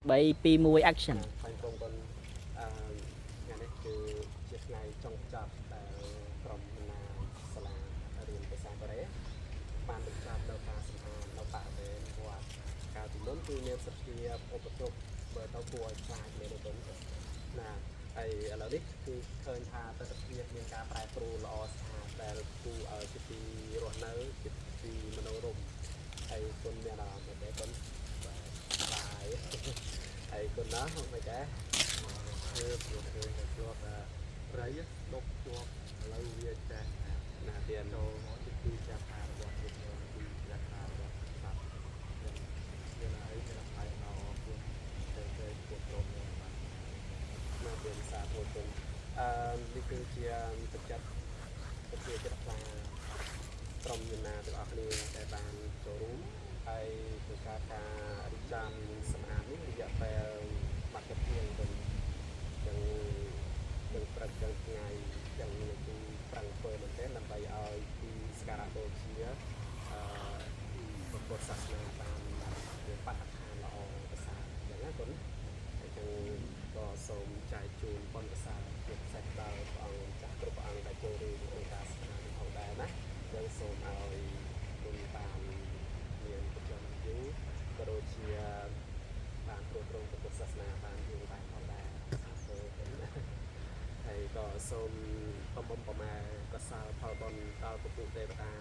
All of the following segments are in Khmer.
3 2 1 action ហើយក្រុមគាត់ថ្ងៃនេះគឺជាថ្ងៃចុងចាប់ដែលក្រុមណាសាលារៀនភាសាកូរ៉េបានបញ្ចប់នៅការសម្អាតនៅបរិវេណវត្តកាលពីមុនគឺមានសភាពឧបទ្រពបើទៅគួរឲ្យខ្លាចមែនទេណាហើយឥឡូវនេះគឺឃើញថាទស្សនវិជ្ជាមានការប្រែប្រួលល្អស្អាតដែលគួរឲ្យជាទីរស់នៅជាទីមនោរម្យហើយគុណមានអារម្មណ៍ថាគុណបាយហើយគុណណាមិនដែរគឺព្រោះគឺជាប់រៃដុកជាប់ឥឡូវវាចាស់ណាទៀតចូលមកជាទីចាប់ការរបស់ទីចាប់ការរបស់សត្វមានអីមានផ្នែកណោពួកតែពួកក្រុមនេះបាទមកពីសាធុគុណនេះគឺជាទឹកចិត្តជាចិត្តខ្លាំងក្រុមយន្តណាទាំងអស់គ្នាដែលបានចូលរួមហើយធ្វើការរៀបចំសម្អាតនេះរយៈពេលបាត់ទៅជាងទៅទាំងព្រឹកទាំងថ្ងៃទាំងនាទីប្រាំងធ្វើមែនទេដើម្បីឲ្យទីសក្ការៈបូជាពុទ្ធសាសនាបានមានបរិស្ថានល្អប្រសើរយ៉ាងណាគុណហើយចឹងក៏សូមចែកជូនបុណ្យប្រសើរជាពិសេសដល់ព្រះអង្គចាស់គ្រប់ព្រះអង្គដែលចូលរួមក្នុងការស្នាផងដែរណាយើងសូមឲ្យគុណបានមានប្រជញ្ញយូរក៏ដូចជាបានគ្រប់គ្រងពុទ្ធសាសនាបានយូរដែរផងដែរសាធុហើយក៏សូមបំបំប្រមាកសាលផលបុណ្យដល់ពពុទ្ធទេវតា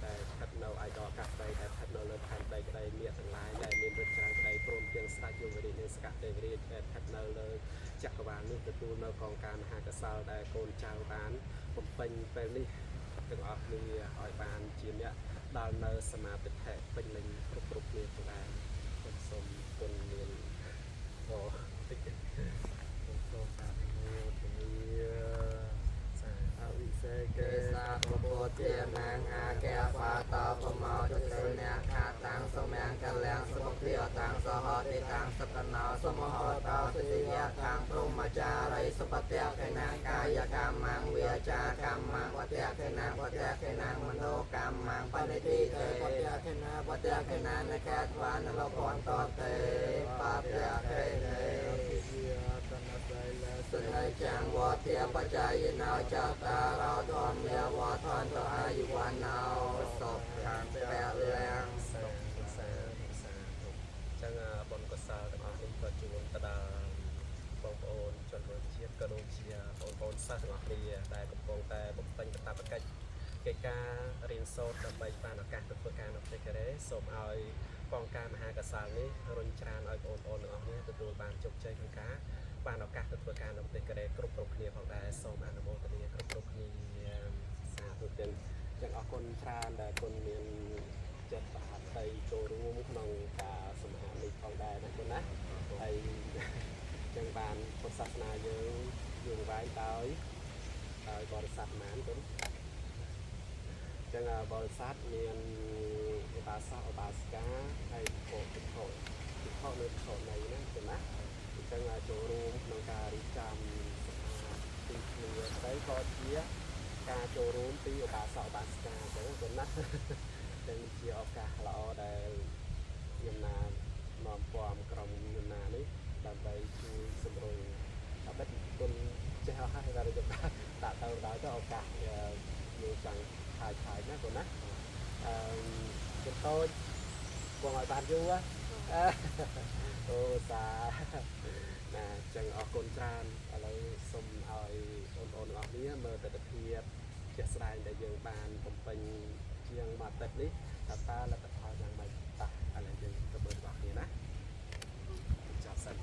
ដែលស្ថិតនៅឯកអាកាសដីដែលស្ថិតនៅលើផែនដីក្តីមានទាំងឡាយដែលមានវិជ្ជាក្តីព្រមទាំងស្ដេចយមរាជនិងសកទេវរាជដែលស្ថិតនៅលើចក្រវាលនេះទទួលនៅកងការមហាកសាលដែលកូនចៅបានបំពេញពេលនេះទាំងអស់គ្នាឲ្យបានជាអ្នកដល់នៅសមាធិពេញលេញគ្រប់គ្នាផងដែរសូមគុណមានអូតិចសូមតាមនោះជាសាអវិសេកេសាពុទ្ធជានាងអាកែបាតបមោទិសញ្ញាខាតាំងសមយ៉ាងកលាំងសុភភាតាំងសហតិតាំងសកណោសមហោតោទិយៈខាងព្រមចារិសបតៈកេណាកាយកម្មងវាចាកម្មងវតៈកេណាវតៈកេណាមនោកម្មងបនិតិទេវតៈកេណាវតៈកេណានកែត្វានលភន្តទេបតៈកេទេសញ្ញាចាំងវត្តបច្ច័យណោចតារោធម្មយវធន្តអាយុវណ្ណោសុខានពលំសាចឹងបុណ្យកុសលទាំងអស់នេះក៏ជួនទៅដល់បងប្អូនជនរួមជាតិក៏ដូចជាបងប្អូនសិស្សទាំងអស់គ្នាដែលកំពុងតែបំពេញកាតព្វកិច្ចកិច្ចការរៀនសូត្រដើម្បីបានឱកាសទៅធ្វើការនៅប្រទេសកូរ៉េសូមឲ្យកងការមហាកសាលនេះរុញច្រានឲ្យបងប្អូនទាំងអស់គ្នាទទួលបានជោគជ័យក្នុងការបានឱកាសទៅធ្វើការនៅប្រទេសកូរ៉េគ្រប់គ្នាផងដែរសូមអនុមោទនាគ្រប់គ្នាសាធុទាំងអរគុណច្រើនដែលគុណមានចិត្តប្រហាត់ដីចូលរួមក្នុងការសម្អាតនេះផងដែរណាគុណណាហើយចឹងបានពុទ្ធសាសនាយើងយូរវែងដោយបរិស័ទណានគុណចឹងបរិស័ទមានឧបាសកឧបាសិកាហើយពុទ្ធនៅខោនៃណាគុណណាអញ្ចឹងចូលរួមក្នុងការរៀបចំទីធ្លាទៅក៏ជាការចូលរួមពីឧបាសកឧបាសិកាទៅគុណណាចឹងជាឱកាសល្អដែលខ្ញុំណានាំពាំក្រុមខ្ញុំណានេះដើម្បីជួយសម្រួលអបិទគុណចេះអស់ហើយតែយកដាក់ទៅដល់ទៅឱកាសយើងចង់ឆាយណាគុណណាគុណតូចគង់ឲ្យបានយូរអូតាណាចឹងអរគុណច្រើនឥឡូវសូមឲ្យបងប្អូនទាំងអស់គ្នាមើលទស្សនវិជ្ជាជាក់ស្ដែងដែលយើងបានបំពេញជាងមួយអាទិត្យនេះតើលទ្ធផលយ៉ាងម៉េចតោះឥឡូវយើងទៅមើលបងប្អូនណាចាប់សិន